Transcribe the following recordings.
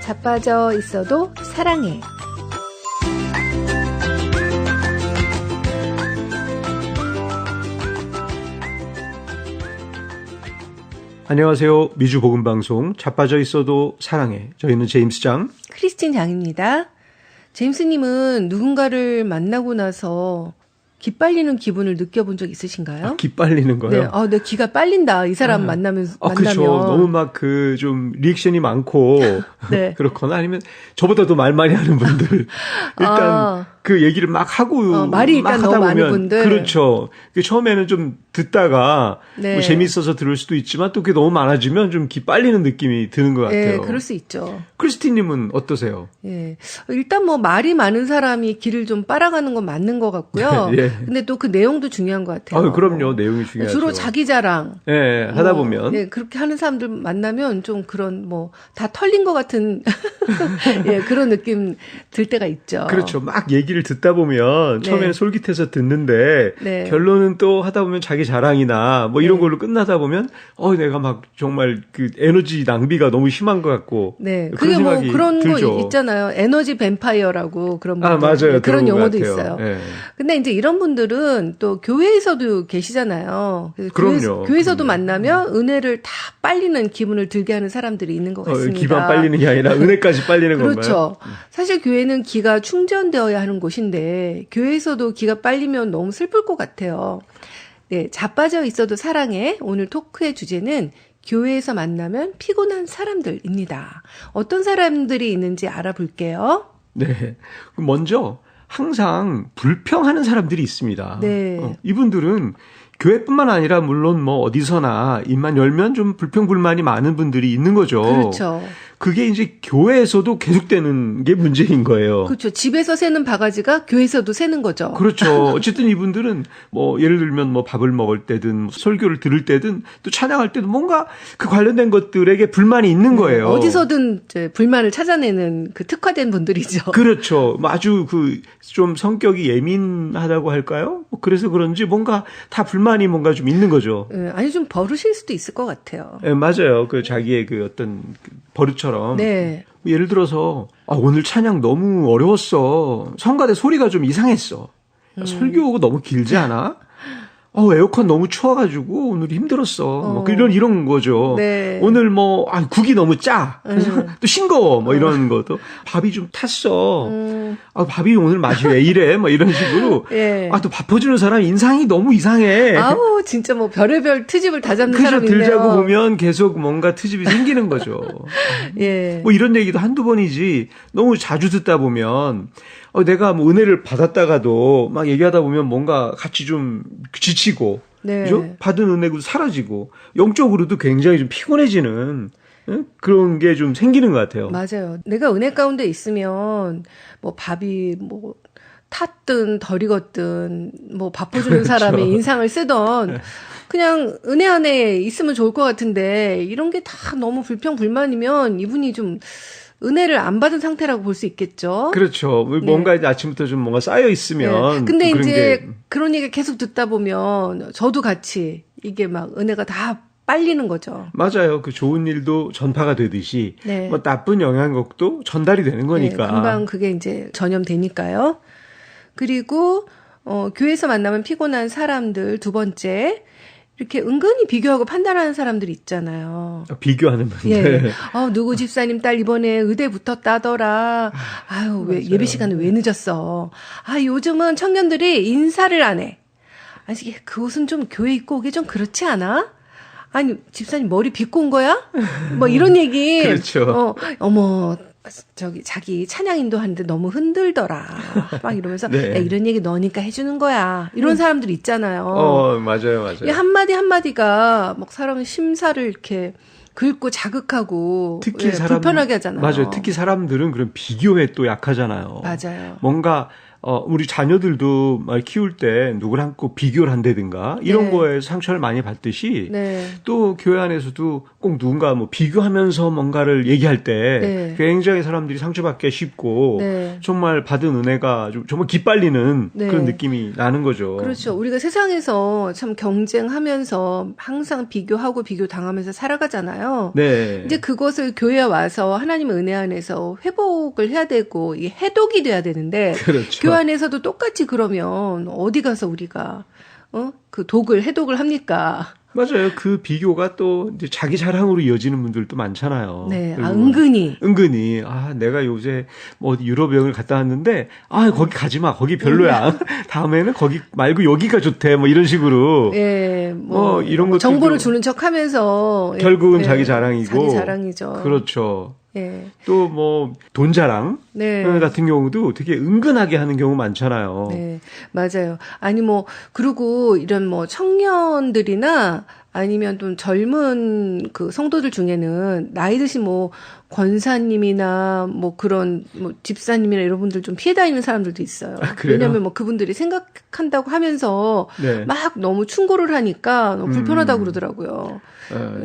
자빠져 있어도 사랑해. 안녕하세요. 미주 복음방송 자빠져 있어도 사랑해. 저희는 제임스 장, 크리스틴 장입니다. 제임스님은 누군가를 만나고 나서 기빨리는 기분을 느껴본 적 있으신가요? 기빨리는 거요? 네, 내 기가 빨린다. 이 사람 만나면. 그렇죠. 너무 막 좀 리액션이 많고 네. 그렇거나 아니면 저보다 더 말 많이 하는 분들 일단 그 얘기를 막 하고 말이 일단 막 하다 너무 보면 많은 분들. 그렇죠. 처음에는 좀 듣다가 네. 뭐 재미있어서 들을 수도 있지만 또 그게 너무 많아지면 좀 기빨리는 느낌이 드는 것 같아요. 네, 그럴 수 있죠. 크리스틴님은 어떠세요? 예. 일단 뭐 말이 많은 사람이 길을 좀 빨아가는 건 맞는 것 같고요. 예. 근데 또 그 내용도 중요한 것 같아요. 그럼요. 내용이 중요하죠. 주로 자기 자랑. 예, 하다 보면. 예, 그렇게 하는 사람들 만나면 좀 그런 다 털린 것 같은 예, 그런 느낌 들 때가 있죠. 그렇죠. 막 얘기를 듣다 보면 네. 처음에는 솔깃해서 듣는데 네. 결론은 또 하다 보면 자기 자랑이나 뭐 이런 네. 걸로 끝나다 보면 내가 막 정말 그 에너지 낭비가 너무 심한 것 같고. 네. 그런 그게 뭐 생각이 그런 들죠. 거 있잖아요. 에너지 뱀파이어라고 그런 분들. 맞아요. 그런 들어본 용어도 것 같아요. 있어요. 예. 근데 이제 이런 분들은 또 교회에서도 계시잖아요. 그래서 그럼요. 교회에서도 만나면 은혜를 다 빨리는 기분을 들게 하는 사람들이 있는 것 같습니다. 기만 빨리는 게 아니라 은혜까지 빨리는 건가요? 그렇죠. 사실 교회는 기가 충전되어야 하는 곳인데 교회에서도 기가 빨리면 너무 슬플 것 같아요. 네, 자빠져 있어도 사랑해. 오늘 토크의 주제는 교회에서 만나면 피곤한 사람들입니다. 어떤 사람들이 있는지 알아볼게요. 네. 먼저 항상 불평하는 사람들이 있습니다. 네. 이분들은 교회뿐만 아니라 물론 뭐 어디서나 입만 열면 좀 불평불만이 많은 분들이 있는 거죠. 그렇죠. 그게 이제 교회에서도 계속되는 게 문제인 거예요. 그렇죠. 집에서 새는 바가지가 교회에서도 새는 거죠. 그렇죠. 어쨌든 이분들은 뭐 예를 들면 뭐 밥을 먹을 때든 설교를 들을 때든 또 찬양할 때도 뭔가 그 관련된 것들에게 불만이 있는 거예요. 어디서든 이제 불만을 찾아내는 그 특화된 분들이죠. 그렇죠. 아주 좀 성격이 예민하다고 할까요? 그래서 그런지 뭔가 다 불만이 뭔가 좀 있는 거죠. 아니 좀 버릇일 수도 있을 것 같아요. 네, 맞아요. 자기의 어떤 버릇처럼. 네. 예를 들어서 오늘 찬양 너무 어려웠어. 성가대 소리가 좀 이상했어. 설교가 너무 길지 않아? 에어컨 너무 추워가지고 오늘 힘들었어. 뭐 이런 거죠. 네. 오늘 국이 너무 짜. 또 싱거워. 이런 것도. 밥이 좀 탔어. 밥이 오늘 맛이 왜 이래? 이런 식으로. 예. 또 밥 퍼주는 사람 인상이 너무 이상해. 진짜 별의별 트집을 다 잡는 그죠. 사람이네요. 들자고 보면 계속 뭔가 트집이 생기는 거죠. 예. 이런 얘기도 한두 번이지 너무 자주 듣다 보면 내가 은혜를 받았다가도 막 얘기하다 보면 뭔가 같이 좀 지치고, 네. 그죠? 받은 은혜도 사라지고, 영적으로도 굉장히 좀 피곤해지는 그런 게 좀 생기는 것 같아요. 맞아요. 내가 은혜 가운데 있으면 밥이 탔든 덜 익었든 밥 퍼주는 사람의 인상을 쓰던 그냥 은혜 안에 있으면 좋을 것 같은데 이런 게 다 너무 불평불만이면 이분이 좀 은혜를 안 받은 상태라고 볼 수 있겠죠. 그렇죠. 뭔가 이제 아침부터 좀 뭔가 쌓여 있으면. 네. 근데 이제 그런 얘기 계속 듣다 보면 저도 같이 이게 은혜가 다 빨리는 거죠. 맞아요. 좋은 일도 전파가 되듯이 네. 나쁜 영향력도 전달이 되는 거니까. 네, 금방 그게 이제 전염되니까요. 그리고 교회에서 만나면 피곤한 사람들 두 번째. 이렇게 은근히 비교하고 판단하는 사람들이 있잖아요. 비교하는 분들. 예. 누구 집사님 딸 이번에 의대 붙었다더라. 왜 예배 시간에 왜 늦었어? 요즘은 청년들이 인사를 안 해. 그 옷은 좀 교회 입고 오기 좀 그렇지 않아? 아니, 집사님 머리 빗고 온 거야? 이런 얘기. 그렇죠. 어머, 자기 찬양 인도하는데 너무 흔들더라. 막 이러면서, 네. 야, 이런 얘기 너니까 해주는 거야. 이런 사람들 있잖아요. 맞아요. 이 한마디가 사람의 심사를 이렇게 긁고 자극하고 불편하게 하잖아요. 맞아요. 특히 사람들은 그런 비교에 또 약하잖아요. 맞아요. 뭔가 우리 자녀들도 말 키울 때 누구랑 꼭 비교를 한다든가 이런 네. 거에 상처를 많이 받듯이 네. 또 교회 안에서도 꼭 누군가 뭐 비교하면서 뭔가를 얘기할 때 네. 굉장히 사람들이 상처받기 쉽고 네. 정말 받은 은혜가 좀 정말 기빨리는 네. 그런 느낌이 나는 거죠. 그렇죠. 우리가 세상에서 참 경쟁하면서 항상 비교하고 비교당하면서 살아가잖아요. 네. 이제 그것을 교회에 와서 하나님의 은혜 안에서 회복을 해야 되고 이 해독이 돼야 되는데 그렇죠. 교회 안에서도 똑같이 그러면 어디 가서 우리가 그 독을 해독을 합니까? 맞아요. 그 비교가 또 이제 자기 자랑으로 이어지는 분들도 많잖아요. 네, 그리고 은근히 내가 요새 뭐 어디 유럽 여행을 갔다 왔는데 거기 가지 마. 거기 별로야. 다음에는 거기 말고 여기가 좋대. 뭐 이런 식으로. 예, 뭐 이런 것들도 정보를 주는 척하면서 결국은 예, 자기 자랑이고. 자기 자랑이죠. 그렇죠. 예. 또 뭐 돈 자랑 네. 같은 경우도 되게 은근하게 하는 경우 많잖아요. 네, 맞아요. 아니, 그리고 이런 청년들이나 아니면 좀 젊은 그 성도들 중에는 나이 드신 권사님이나 그런 집사님이나 이런 분들 좀 피해 다니는 사람들도 있어요. 그래요? 왜냐면 그분들이 생각한다고 하면서 네. 막 너무 충고를 하니까 너무 불편하다고 그러더라고요.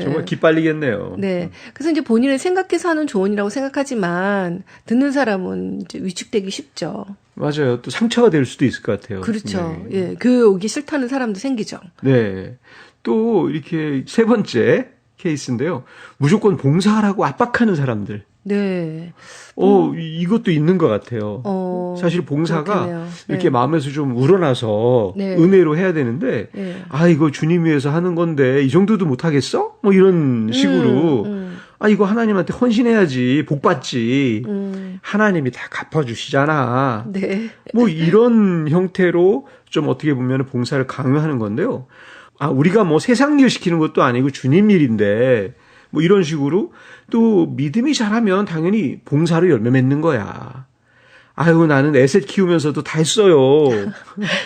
정말 기빨리겠네요. 네. 그래서 이제 본인을 생각해서 하는 조언이라고 생각하지만 듣는 사람은 이제 위축되기 쉽죠. 맞아요. 또 상처가 될 수도 있을 것 같아요. 그렇죠. 네. 예. 교회 오기 싫다는 사람도 생기죠. 네. 또 이렇게 세 번째 케이스인데요. 무조건 봉사하라고 압박하는 사람들. 네. 이것도 있는 것 같아요. 사실 봉사가 그렇겠네요. 이렇게 네. 마음에서 좀 우러나서 네. 은혜로 해야 되는데, 네. 이거 주님 위해서 하는 건데 이 정도도 못 하겠어? 뭐 이런 식으로 이거 하나님한테 헌신해야지 복 받지. 하나님이 다 갚아주시잖아. 네. 뭐 이런 형태로 좀 어떻게 보면 봉사를 강요하는 건데요. 우리가 뭐 세상 일 시키는 것도 아니고 주님 일인데 뭐 이런 식으로 또 믿음이 자라면 당연히 봉사로 열매 맺는 거야. 나는 애셋 키우면서도 다 했어요.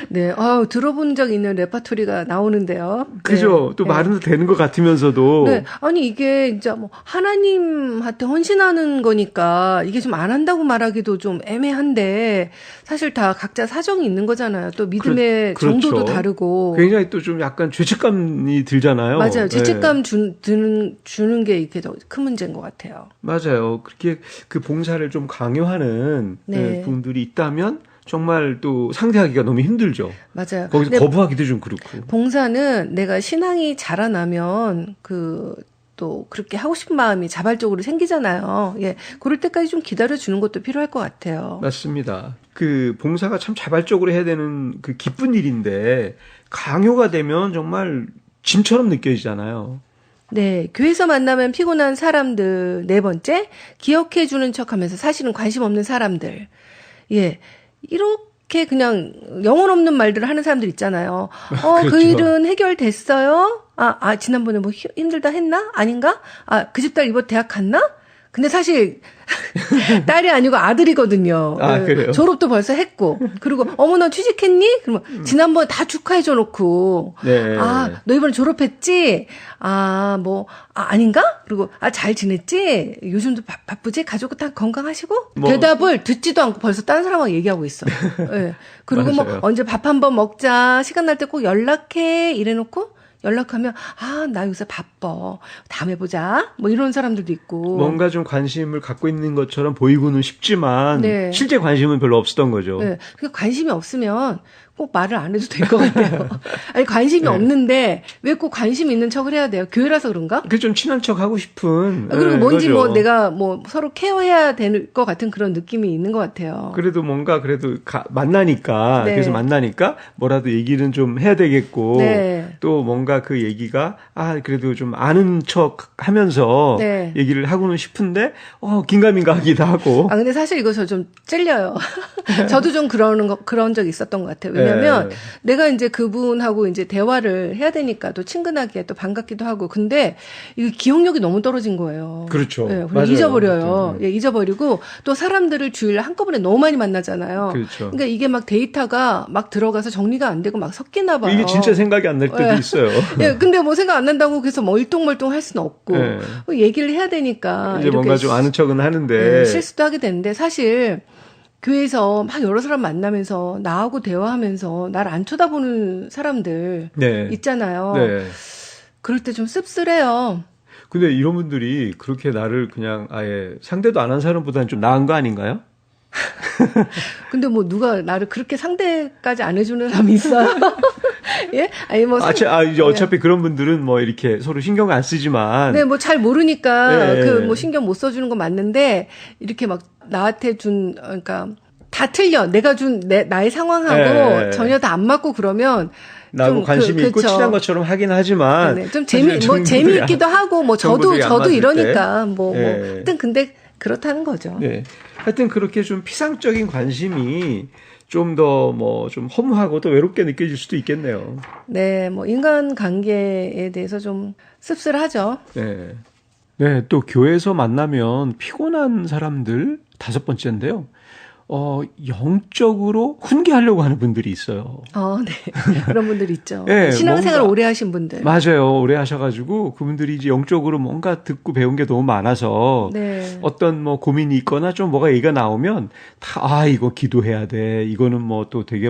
네. 들어본 적 있는 레파토리가 나오는데요. 그죠? 네. 또 말은 되는 것 같으면서도. 네. 아니, 이게 진짜 하나님한테 헌신하는 거니까 이게 좀 안 한다고 말하기도 좀 애매한데 사실 다 각자 사정이 있는 거잖아요. 또 믿음의 그렇죠. 정도도 다르고. 굉장히 또 좀 약간 죄책감이 들잖아요. 맞아요. 죄책감 네. 주는 게 이게 더 큰 문제인 것 같아요. 맞아요. 그렇게 그 봉사를 좀 강요하는 네. 분들이 있다면 정말 또 상대하기가 너무 힘들죠. 맞아요. 거기서 거부하기도 좀 그렇고. 봉사는 내가 신앙이 자라나면 또 그렇게 하고 싶은 마음이 자발적으로 생기잖아요. 예. 그럴 때까지 좀 기다려주는 것도 필요할 것 같아요. 맞습니다. 그 봉사가 참 자발적으로 해야 되는 그 기쁜 일인데 강요가 되면 정말 짐처럼 느껴지잖아요. 네. 교회에서 만나면 피곤한 사람들. 네 번째, 기억해주는 척 하면서 사실은 관심 없는 사람들. 예. 이렇게 그냥 영혼 없는 말들을 하는 사람들 있잖아요. 그렇죠. 그 일은 해결됐어요? 지난번에 힘들다 했나? 아닌가? 그 집 딸 이번 대학 갔나? 근데 사실 딸이 아니고 아들이거든요. 그래요? 졸업도 벌써 했고. 그리고 너 취직했니? 그러면 지난번에 다 축하해줘 놓고. 네. 너 이번에 졸업했지? 아닌가? 그리고 잘 지냈지? 요즘도 바쁘지? 가족 다 건강하시고? 대답을 듣지도 않고 벌써 다른 사람하고 얘기하고 있어. 네. 그리고 언제 밥 한번 먹자. 시간 날 때 꼭 연락해. 이래놓고 연락하면 나 요새 바빠. 다음에 보자. 이런 사람들도 있고. 뭔가 좀 관심을 갖고 있는 것처럼 보이고는 싶지만 네. 실제 관심은 별로 없었던 거죠. 네. 관심이 없으면 꼭 말을 안 해도 될 것 같아요. 아니 관심이 없는데 왜 꼭 관심 있는 척을 해야 돼요? 교회라서 그런가? 그 좀 친한 척 하고 싶은. 그리고 뭔지 거죠. 내가 서로 케어해야 될 것 같은 그런 느낌이 있는 것 같아요. 그래도 만나니까 네. 그래서 만나니까 뭐라도 얘기는 좀 해야 되겠고 네. 또 뭔가 그 얘기가 그래도 좀 아는 척 하면서 네. 얘기를 하고는 싶은데 긴가민가 하기도 하고. 근데 사실 이거 저 좀 찔려요. 저도 좀 그런 적이 있었던 것 같아요. 왜냐면 내가 이제 그분하고 이제 대화를 해야 되니까 또 친근하게 또 반갑기도 하고 근데 이 기억력이 너무 떨어진 거예요. 그렇죠. 네, 맞아요. 잊어버려요. 예, 잊어버리고 또 사람들을 주일에 한꺼번에 너무 많이 만나잖아요. 그렇죠. 그러니까 이게 막 데이터가 막 들어가서 정리가 안 되고 막 섞이나 봐요. 이게 진짜 생각이 안 날 때도 있어요. 예, 근데 생각 안 난다고 그래서 멀뚱멀뚱 할 수는 없고 얘기를 해야 되니까 이제 뭔가 좀 아는 척은 하는데 실수도 하게 되는데 사실 교회에서 막 여러 사람 만나면서 나하고 대화하면서 나를 안 쳐다보는 사람들 네. 있잖아요. 네. 그럴 때 좀 씁쓸해요. 근데 이런 분들이 그렇게 나를 그냥 아예 상대도 안 한 사람보다는 좀 나은 거 아닌가요? 근데 뭐 누가 나를 그렇게 상대까지 안 해주는 사람이 있어요? 예? 아니 뭐 이제 어차피 그런 분들은 뭐 이렇게 서로 신경 안 쓰지만. 네, 뭐 잘 모르니까 네. 그 뭐 신경 못 써주는 건 맞는데 이렇게 막 나한테 그러니까 다 틀려. 내가 준 나의 상황하고 네. 전혀 다 안 맞고 그러면 나하고 좀 관심이 있고 그쵸. 친한 것처럼 하긴 하지만. 네, 좀 정보들이 재미있기도 하고 뭐 정보들이 안 저도 맞을 이러니까 때. 뭐 네. 하여튼 근데 그렇다는 거죠. 네. 하여튼 그렇게 좀 피상적인 관심이 좀 더 뭐 좀 허무하고 또 외롭게 느껴질 수도 있겠네요. 네, 뭐 인간 관계에 대해서 좀 씁쓸하죠. 네. 네, 또 교회에서 만나면 피곤한 사람들 5번째인데요. 영적으로 훈계하려고 하는 분들이 있어요. 네. 그런 분들 있죠. 네, 신앙생활 뭔가- 오래 하신 분들. 맞아요. 오래 하셔가지고 그분들이 이제 영적으로 뭔가 듣고 배운 게 너무 많아서 네. 어떤 뭐 고민이 있거나 좀 뭐가 얘기가 나오면 이거 기도해야 돼. 이거는 뭐 또 되게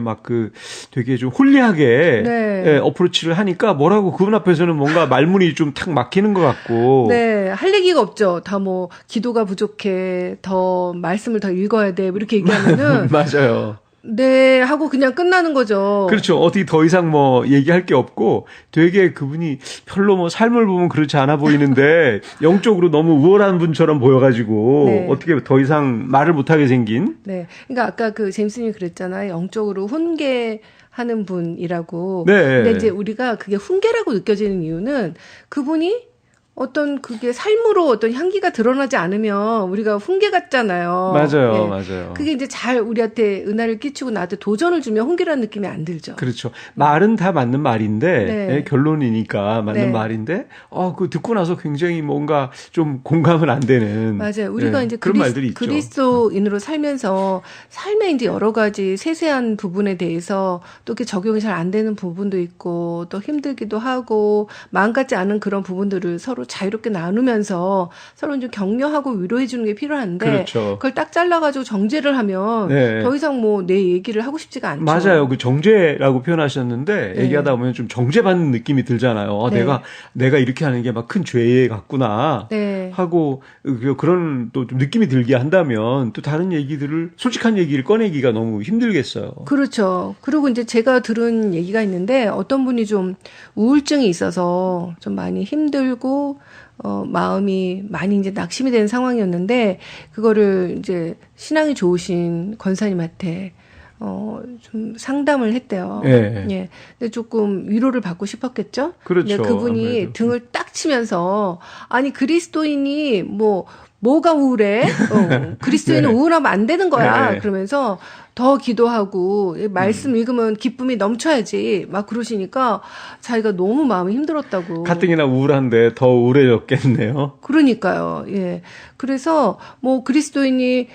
되게 좀 홀리하게 네. 예, 어프로치를 하니까 뭐라고 그분 앞에서는 뭔가 말문이 좀 탁 막히는 것 같고. 네, 할 얘기가 없죠. 다 뭐 기도가 부족해, 더 말씀을 더 읽어야 돼, 뭐 이렇게 얘기하면은 맞아요. 네 하고 그냥 끝나는 거죠. 그렇죠. 어디 더 이상 뭐 얘기할 게 없고 되게 그분이 별로 뭐 삶을 보면 그렇지 않아 보이는데 영적으로 너무 우월한 분처럼 보여가지고 네. 어떻게 더 이상 말을 못하게 생긴. 네, 그러니까 아까 그 제임스님이 그랬잖아요. 영적으로 훈계하는 분이라고. 네. 근데 이제 우리가 그게 훈계라고 느껴지는 이유는 그분이 어떤 그게 삶으로 어떤 향기가 드러나지 않으면 우리가 훈계 같잖아요. 맞아요, 예. 맞아요. 그게 이제 잘 우리한테 은혜를 끼치고 나한테 도전을 주면 훈계라는 느낌이 안 들죠. 그렇죠. 말은 다 맞는 말인데 네. 예, 결론이니까 맞는 네. 말인데 그 듣고 나서 굉장히 뭔가 좀 공감은 안 되는. 맞아요. 우리가 예, 이제 그런 말들이 있죠. 그리스도인으로 살면서 삶의 이제 여러 가지 세세한 부분에 대해서 또 이렇게 적용이 잘 안 되는 부분도 있고 또 힘들기도 하고 마음 같지 않은 그런 부분들을 서로 자유롭게 나누면서 서로 좀 격려하고 위로해 주는 게 필요한데 그렇죠. 그걸 딱 잘라가지고 정죄를 하면 네. 더 이상 뭐 내 얘기를 하고 싶지가 않죠. 맞아요. 그 정죄라고 표현하셨는데 네. 얘기하다 보면 좀 정죄받는 느낌이 들잖아요. 네. 내가 이렇게 하는 게 막 큰 죄 같구나 네. 하고 그런 또 좀 느낌이 들게 한다면 또 다른 얘기들을 솔직한 얘기를 꺼내기가 너무 힘들겠어요. 그렇죠. 그리고 이제 제가 들은 얘기가 있는데 어떤 분이 좀 우울증이 있어서 좀 많이 힘들고 마음이 많이 이제 낙심이 되는 상황이었는데 그거를 이제 신앙이 좋으신 권사님한테 좀 상담을 했대요. 예. 예. 근데 조금 위로를 받고 싶었겠죠? 그렇죠. 근데 그분이 아무래도. 등을 딱 치면서 아니 그리스도인이 뭐가 우울해? 그리스도인은 네. 우울하면 안 되는 거야. 네. 그러면서 더 기도하고 말씀 읽으면 기쁨이 넘쳐야지. 막 그러시니까 자기가 너무 마음이 힘들었다고. 가뜩이나 우울한데 더 우울해졌겠네요. 그러니까요. 예. 그래서 뭐 그리스도인이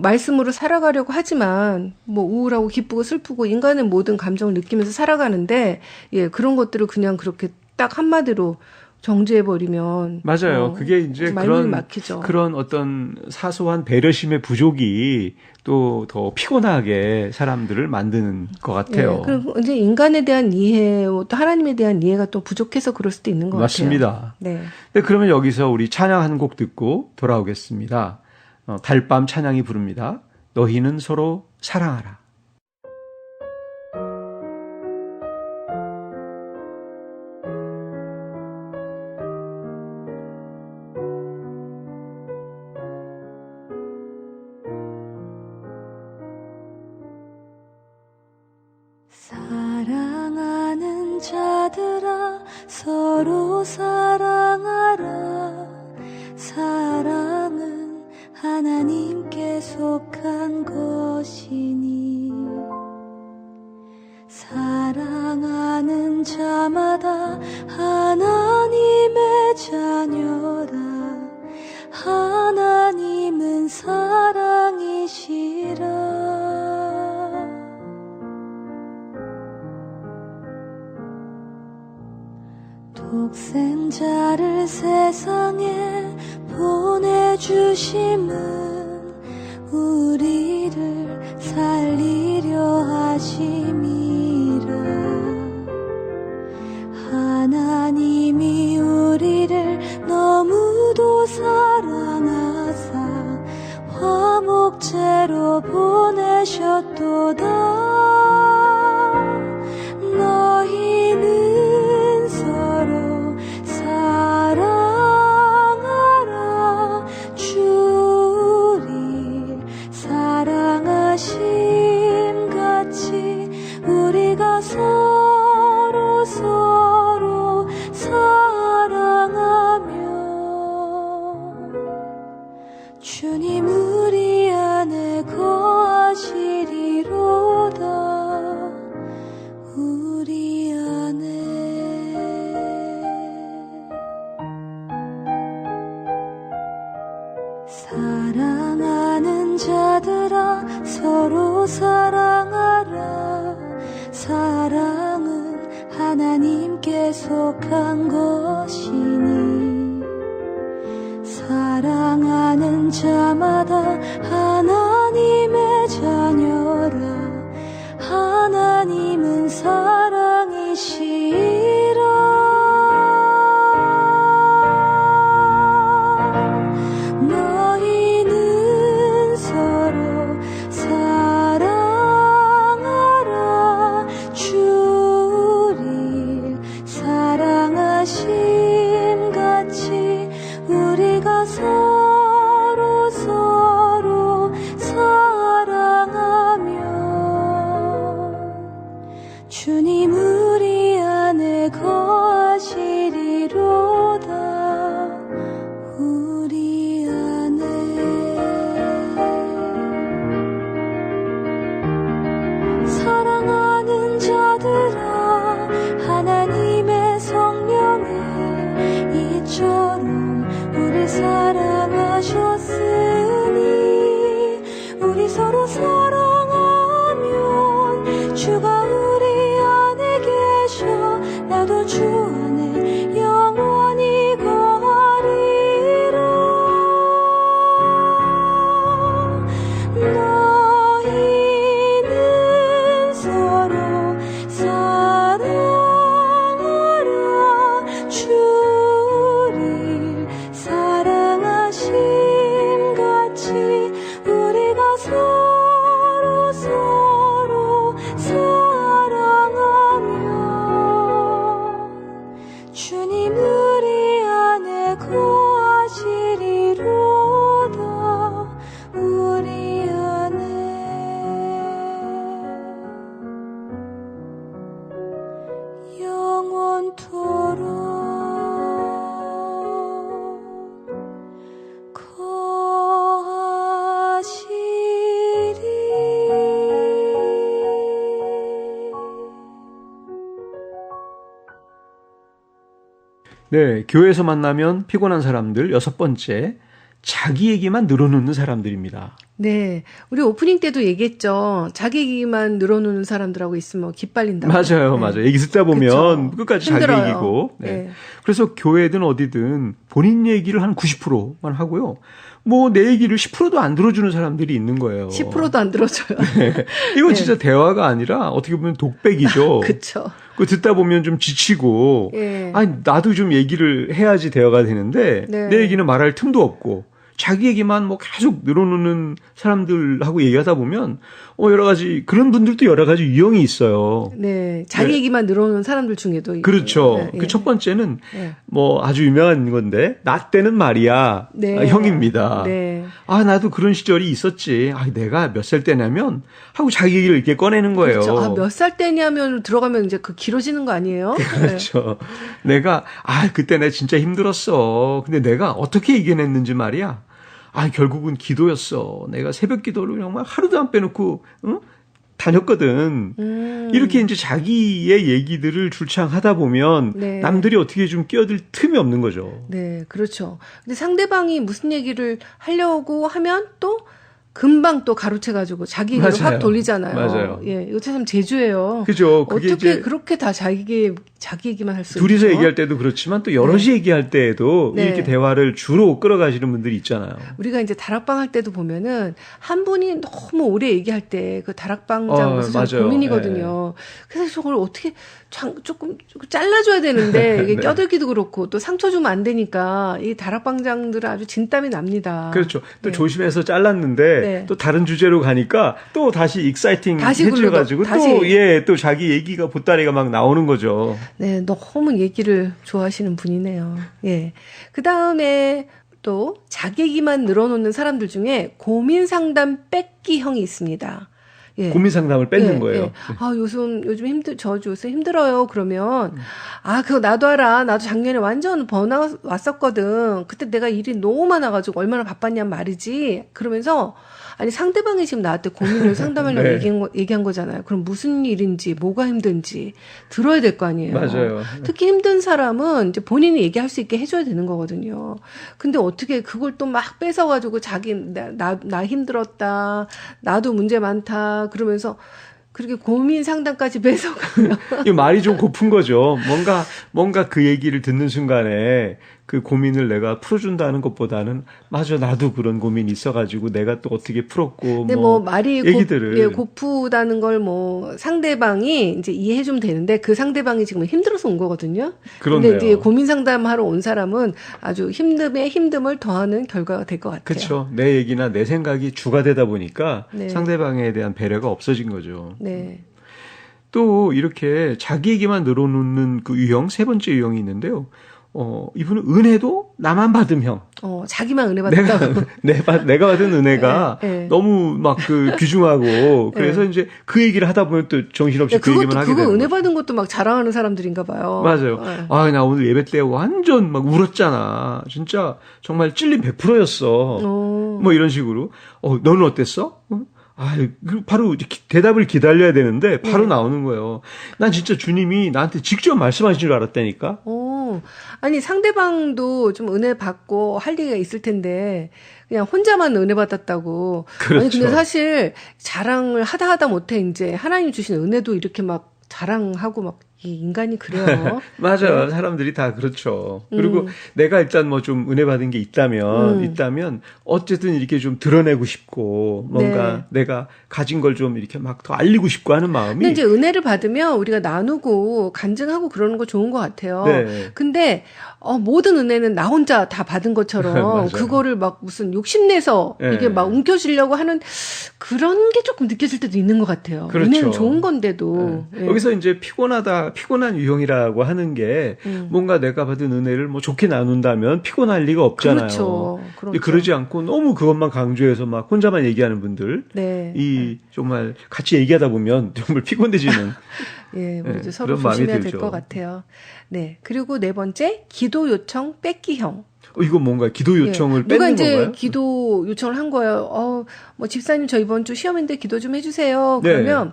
말씀으로 살아가려고 하지만 뭐 우울하고 기쁘고 슬프고 인간의 모든 감정을 느끼면서 살아가는데 예, 그런 것들을 그냥 그렇게 딱 한마디로 정죄해버리면 맞아요. 그게 이제 말문이 막히죠. 그런 어떤 사소한 배려심의 부족이 또 더 피곤하게 사람들을 만드는 것 같아요. 예, 그리고 이제 인간에 대한 이해, 또 하나님에 대한 이해가 또 부족해서 그럴 수도 있는 것 맞습니다. 같아요. 네. 네, 그러면 여기서 우리 찬양 한 곡 듣고 돌아오겠습니다. 달밤 찬양이 부릅니다. 너희는 서로 사랑하라. 사랑하는 자들아 서로 사랑하라. 사랑은 하나님께 속한 것이니 사랑하는 자마다 하나님의 자녀라. 하나님은 사랑이시라. 독생자를 세상에 보내주심은 우리 우리를 살리려 하심이라. 하나님이 우리를 너무도 사랑하사 화목제로 보내셨도다. 너희는 서로 사랑하라. 주를 사랑하심 같이 우리가 서로 사랑하며 주님 우리 안에 거하시리로다. 우리 안에 사랑하는 자들아 서로 사랑하라. 사랑은 하나님께 속한 것이니 사랑하는 자마다 하나님의 자녀라. 하나님은 사랑이시라. 너희는 서로 사랑하라. 주를 사랑하심 같이 우리가 서로 사랑하며 주님 우리 안에 거하시리로다. 우리 안에 사랑하는 자들아 하나님의 성령을 이처럼 우리 사랑하셨으니 우리 서로 사랑하면 주가 우리 안에 계셔 나도 주 안에 영원히 거하리라. 너희는 서로 사랑하라. 주를 사랑하심 같이 우리가 서로 사랑하며 주님 우리 안에 거하시리로다. 우리 안에 영원토록 네, 교회에서 만나면 피곤한 사람들 6번째, 자기 얘기만 늘어놓는 사람들입니다. 네. 우리 오프닝 때도 얘기했죠. 자기 얘기만 늘어놓는 사람들하고 있으면 기빨린다고. 맞아요, 네. 맞아요. 얘기 듣다 보면 그쵸. 끝까지 힘들어요. 자기 얘기고. 네. 네. 그래서 교회든 어디든 본인 얘기를 한 90%만 하고요. 뭐 내 얘기를 10%도 안 들어주는 사람들이 있는 거예요. 10%도 안 들어줘요. 네. 이거 네. 진짜 대화가 아니라 어떻게 보면 독백이죠. 그쵸. 그 듣다 보면 좀 지치고, 예. 아니 나도 좀 얘기를 해야지 대화가 되는데 네. 내 얘기는 말할 틈도 없고 자기 얘기만 뭐 계속 늘어놓는 사람들하고 얘기하다 보면 여러 가지 그런 분들도 여러 가지 유형이 있어요. 네. 자기 네. 얘기만 늘어놓는 사람들 중에도. 그렇죠. 네, 예. 그 첫 번째는 네. 뭐 아주 유명한 건데 나 때는 말이야. 네. 아, 형입니다. 네. 아 나도 그런 시절이 있었지. 아 내가 몇 살 때냐면 하고 자기 얘기를 이렇게 꺼내는 거예요. 그렇죠. 아, 몇 살 때냐면 들어가면 이제 그 길어지는 거 아니에요? 그렇죠. 내가 그때 내가 진짜 힘들었어. 근데 내가 어떻게 이겨냈는지 말이야. 결국은 기도였어. 내가 새벽 기도를 정말 하루도 안 빼놓고 다녔거든. 이렇게 이제 자기의 얘기들을 줄창하다 보면 네. 남들이 어떻게 좀 끼어들 틈이 없는 거죠. 네, 그렇죠. 근데 상대방이 무슨 얘기를 하려고 하면 또 금방 또 가로채가지고 자기 얘기를 맞아요. 확 돌리잖아요. 맞아요. 예, 이거 참 재주예요. 그죠. 그게 어떻게 이제 그렇게 다 자기 얘기만 할 수 있죠? 둘이서 얘기할 때도 그렇지만 또 여럿이 얘기할 때에도 네. 이렇게 대화를 주로 끌어가시는 분들이 있잖아요. 우리가 이제 다락방 할 때도 보면은 한 분이 너무 오래 얘기할 때 그 다락방장으로서 참 맞아요. 고민이거든요. 그래서 저걸 어떻게 조금 잘라줘야 되는데 이게 네. 껴들기도 그렇고 또 상처 주면 안 되니까 이 다락방장들은 아주 진땀이 납니다. 그렇죠. 또 네. 조심해서 잘랐는데 네. 또 다른 주제로 가니까 또 다시 익사이팅 다시 해줘가지고 굴러도- 또 자기 얘기가 보따리가 막 나오는 거죠. 네, 너무 얘기를 좋아하시는 분이네요. 예. 그 다음에 또 자기 얘기만 늘어놓는 사람들 중에 고민 상담 뺏기형이 있습니다. 예. 고민 상담을 뺏는 예, 거예요. 예. 아, 요즘 저 요새 힘들어요. 그러면, 아, 그거 나도 알아. 나도 작년에 완전 번아웃 왔었거든. 그때 내가 일이 너무 많아가지고 얼마나 바빴냔 말이지. 그러면서, 아니, 상대방이 지금 나한테 고민을 상담하려고 네. 얘기한 거잖아요. 그럼 무슨 일인지, 뭐가 힘든지 들어야 될 거 아니에요. 맞아요. 특히 힘든 사람은 이제 본인이 얘기할 수 있게 해줘야 되는 거거든요. 근데 어떻게 그걸 또 막 뺏어가지고 나 힘들었다. 나도 문제 많다. 그러면서 그렇게 고민 상담까지 뺏어가면. 이 말이 좀 고픈 거죠. 뭔가 그 얘기를 듣는 순간에 그 고민을 내가 풀어준다는 것보다는 맞아 나도 그런 고민이 있어가지고 내가 또 어떻게 풀었고 근데 뭐 말이 얘기들을 고프다는 걸 뭐 상대방이 이제 이해해주면 되는데 그 상대방이 지금 힘들어서 온 거거든요. 그렇네요. 근데 이제 고민 상담하러 온 사람은 아주 힘듦에 힘듦을 더하는 결과가 될 것 같아요. 그렇죠. 내 얘기나 내 생각이 주가 되다 보니까 네. 상대방에 대한 배려가 없어진 거죠. 네. 또 이렇게 자기 얘기만 늘어놓는 그 유형, 세 번째 유형이 있는데요. 이분은 은혜도 나만 받은 형. 자기만 은혜 받았다고. 내가 받은 은혜가 네, 네. 너무 막 그 귀중하고 그래서 이제 그 얘기를 하다 보면 또 정신없이 그 얘기만 하게 되는 그거 은혜 거죠. 받은 것도 막 자랑하는 사람들인가 봐요. 맞아요. 네. 아, 나 오늘 예배 때 완전 막 울었잖아. 진짜 정말 찔린 100%였어. 뭐 이런 식으로. 너는 어땠어? 바로 대답을 기다려야 되는데 바로 네. 나오는 거예요. 난 진짜 주님이 나한테 직접 말씀하신 줄 알았다니까. 아니 상대방도 좀 은혜 받고 할 얘기가 있을 텐데 그냥 혼자만 은혜 받았다고. 그렇죠. 아니 근데 사실 자랑을 하다 못해 이제 하나님 주신 은혜도 이렇게 막 자랑하고 막 이 인간이 그래요. 맞아요. 사람들이 다 그렇죠. 그리고 내가 일단 뭐 좀 은혜 받은 게 있다면 어쨌든 이렇게 좀 드러내고 싶고 뭔가 내가 가진 걸 좀 이렇게 막 더 알리고 싶고 하는 마음이. 근데 이제 은혜를 받으면 우리가 나누고 간증하고 그러는 거 좋은 것 같아요. 네. 근데 모든 은혜는 나 혼자 다 받은 것처럼 맞아요. 그거를 막 무슨 욕심내서 네. 이게 막 움켜쥐려고 하는 그런 게 조금 느껴질 때도 있는 것 같아요. 그렇죠. 은혜는 좋은 건데도. 네. 여기서 이제 피곤한 유형이라고 하는 게 뭔가 내가 받은 은혜를 뭐 좋게 나눈다면 피곤할 리가 없잖아요. 그렇죠. 그러지 않고 너무 그것만 강조해서 막 혼자만 얘기하는 분들. 네. 정말 같이 얘기하다 보면 정말 피곤해지는. 예, 우리 네, 서로 그런 마음이 조심해야 될 들죠. 것 같아요. 네. 그리고 네 번째, 기도 요청 뺏기형. 이거 뭔가 기도 요청을 누가 뺏는 이제 건가요? 기도 요청을 한 거예요. 뭐 집사님 저 이번 주 시험인데 기도 좀 해주세요. 네. 그러면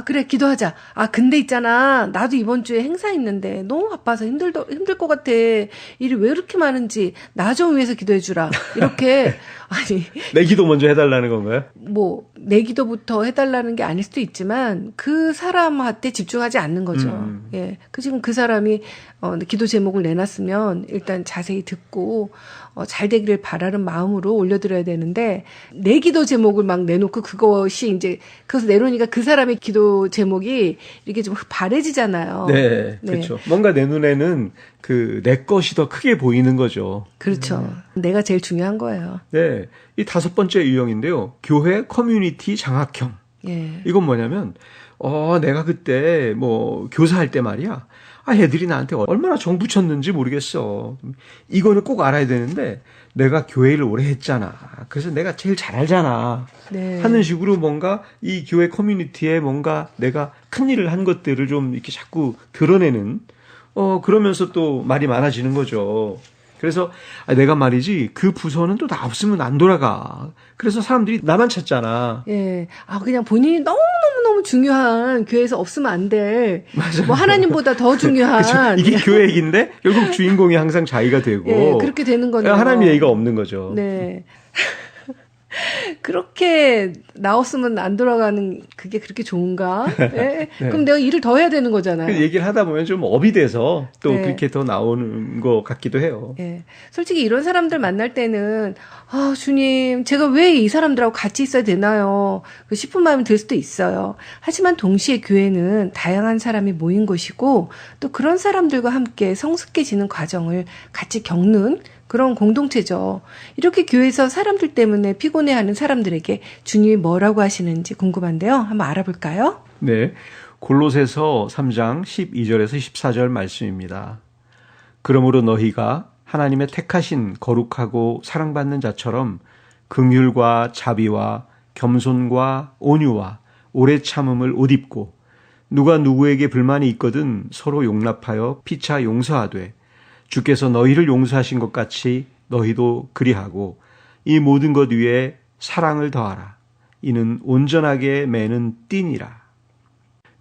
그래 기도하자. 근데 있잖아 나도 이번 주에 행사 있는데 너무 바빠서 힘들 것 같아. 일이 왜 이렇게 많은지 나 좀 위해서 기도해 주라. 이렇게 아니 내 기도 먼저 해달라는 건가요? 뭐 내 기도부터 해달라는 게 아닐 수도 있지만 그 사람한테 집중하지 않는 거죠. 예, 지금 그 사람이 기도 제목을 내놨으면 일단 자세히 듣고 잘 되기를 바라는 마음으로 올려드려야 되는데 내 기도 제목을 막 내놓고 그것이 이제 그래서 내놓으니까 그 사람의 기도 제목이 이렇게 좀 바래지잖아요. 네, 그렇죠. 뭔가 내 눈에는 내 것이 더 크게 보이는 거죠. 그렇죠. 내가 제일 중요한 거예요. 네, 이 다섯 번째 유형인데요. 교회 커뮤니티 장악형. 예. 이건 뭐냐면, 내가 그때 뭐 교사할 때 말이야. 애들이 나한테 얼마나 정 붙였는지 모르겠어. 이거는 꼭 알아야 되는데 내가 교회를 오래 했잖아. 그래서 내가 제일 잘 알잖아. 네. 하는 식으로 뭔가 이 교회 커뮤니티에 뭔가 내가 큰 일을 한 것들을 좀 이렇게 자꾸 드러내는 그러면서 또 말이 많아지는 거죠. 그래서 내가 말이지 그 부서는 또 나 없으면 안 돌아가. 그래서 사람들이 나만 찾잖아. 예. 그냥 본인이 너무 중요한 교회에서 없으면 안 될. 맞아요. 뭐 하나님보다 더 중요한. 그쵸? 이게 교회 얘기인데 결국 주인공이 항상 자기가 되고 예, 그렇게 되는 거네요. 하나님 얘기가 없는 거죠. 네. 그렇게 나왔으면 안 돌아가는 그게 그렇게 좋은가? 예? 네. 그럼 내가 일을 더 해야 되는 거잖아요. 그 얘기를 하다 보면 좀 업이 돼서 또 네. 그렇게 더 나오는 것 같기도 해요. 예. 솔직히 이런 사람들 만날 때는, 아, 주님, 제가 왜 이 사람들하고 같이 있어야 되나요? 싶은 마음이 들 수도 있어요. 하지만 동시에 교회는 다양한 사람이 모인 곳이고, 또 그런 사람들과 함께 성숙해지는 과정을 같이 겪는 그런 공동체죠. 이렇게 교회에서 사람들 때문에 피곤해하는 사람들에게 주님이 뭐라고 하시는지 궁금한데요. 한번 알아볼까요? 네. 골로새서 3장 12절에서 14절 말씀입니다. 그러므로 너희가 하나님의 택하신 거룩하고 사랑받는 자처럼 긍휼과 자비와 겸손과 온유와 오래 참음을 옷 입고 누가 누구에게 불만이 있거든 서로 용납하여 피차 용서하되 주께서 너희를 용서하신 것 같이 너희도 그리하고 이 모든 것 위에 사랑을 더하라. 이는 온전하게 매는 띠니라.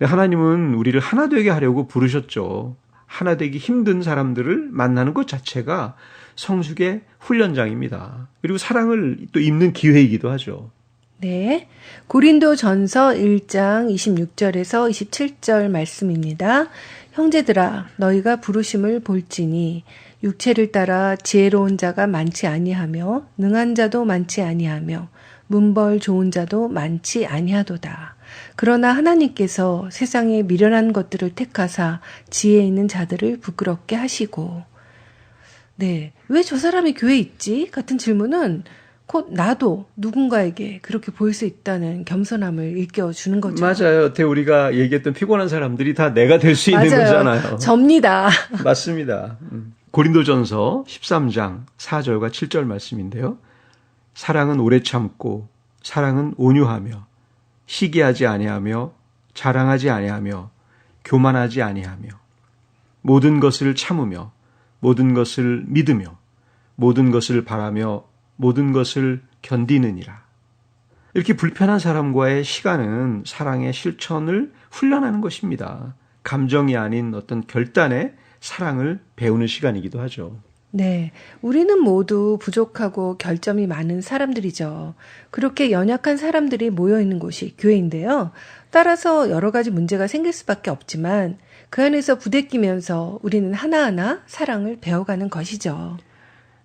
하나님은 우리를 하나 되게 하려고 부르셨죠. 하나 되기 힘든 사람들을 만나는 것 자체가 성숙의 훈련장입니다. 그리고 사랑을 또 입는 기회이기도 하죠. 네. 고린도전서 1장 26절에서 27절 말씀입니다. 형제들아 너희가 부르심을 볼지니 육체를 따라 지혜로운 자가 많지 아니하며 능한 자도 많지 아니하며 문벌 좋은 자도 많지 아니하도다. 그러나 하나님께서 세상에 미련한 것들을 택하사 지혜 있는 자들을 부끄럽게 하시고. 네. 왜 저 사람이 교회에 있지? 같은 질문은 곧 나도 누군가에게 그렇게 보일 수 있다는 겸손함을 일깨워주는 거죠. 맞아요. 여태 우리가 얘기했던 피곤한 사람들이 다 내가 될 수 있는 거잖아요. 접니다. 맞습니다. 고린도전서 13장 4절과 7절 말씀인데요. 사랑은 오래 참고 사랑은 온유하며 시기하지 아니하며 자랑하지 아니하며 교만하지 아니하며 모든 것을 참으며 모든 것을 믿으며 모든 것을 바라며 모든 것을 견디느니라. 이렇게 불편한 사람과의 시간은 사랑의 실천을 훈련하는 것입니다. 감정이 아닌 어떤 결단의 사랑을 배우는 시간이기도 하죠. 네. 우리는 모두 부족하고 결점이 많은 사람들이죠. 그렇게 연약한 사람들이 모여 있는 곳이 교회인데요. 따라서 여러 가지 문제가 생길 수밖에 없지만 그 안에서 부대끼면서 우리는 하나하나 사랑을 배워가는 것이죠.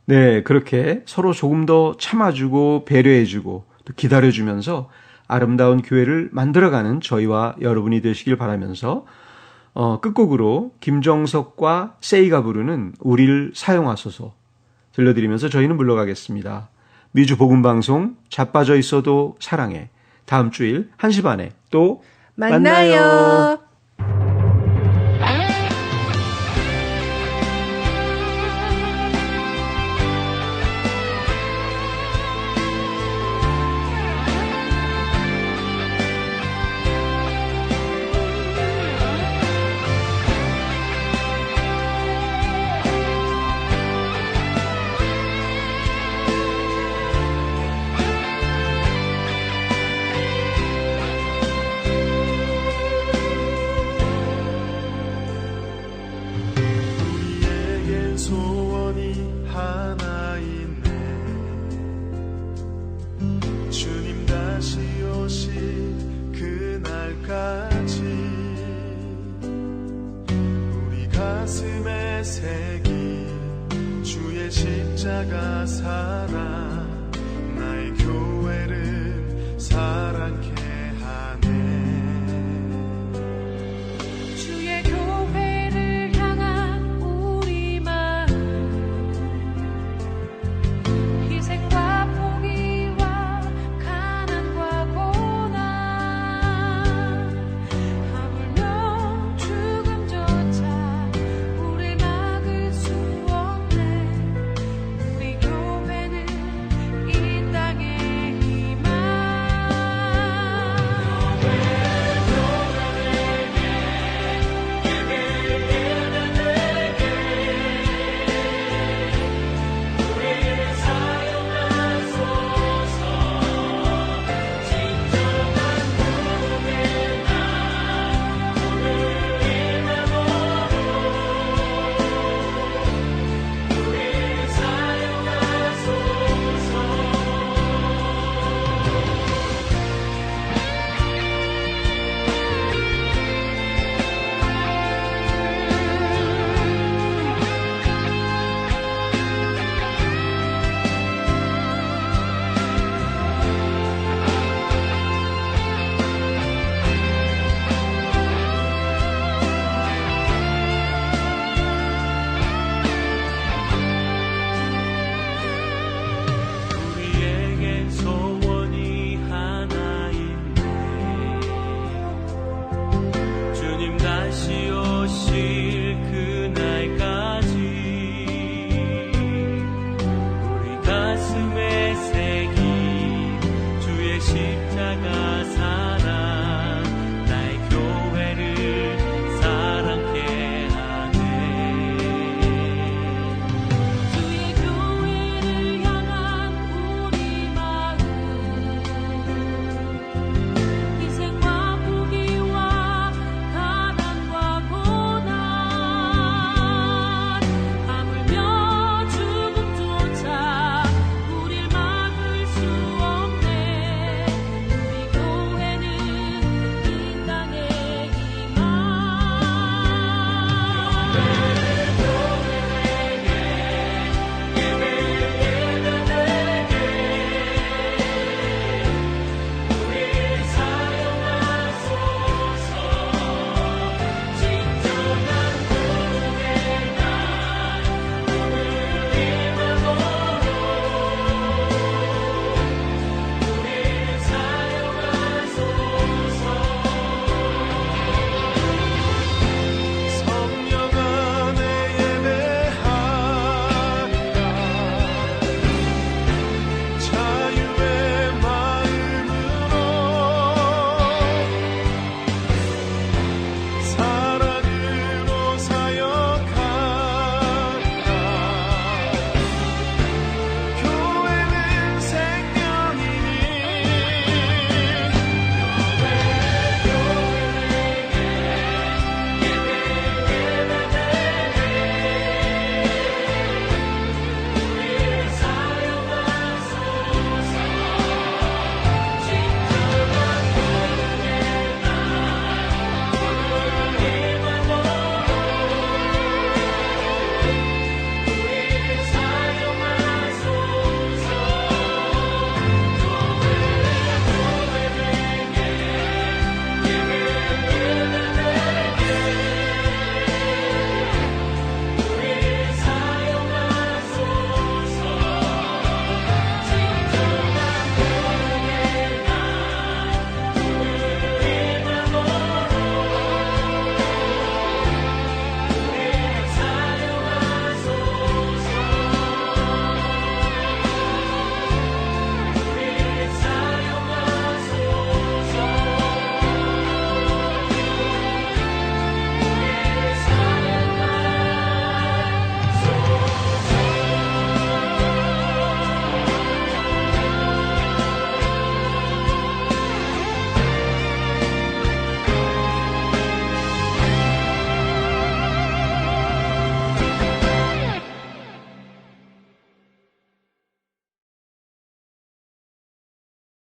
네, 그렇게 서로 조금 더 참아주고 배려해주고 또 기다려주면서 아름다운 교회를 만들어가는 저희와 여러분이 되시길 바라면서 끝곡으로 김정석과 세이가 부르는 우리를 사용하소서 들려드리면서 저희는 물러가겠습니다. 미주 복음방송 자빠져 있어도 사랑해. 다음 주일 1시 반에 또 만나요. 소원이 하나 있네. 주님 다시 오실 그날까지 우리 가슴에 새긴 주의 십자가 사랑 나의 교회를 사랑해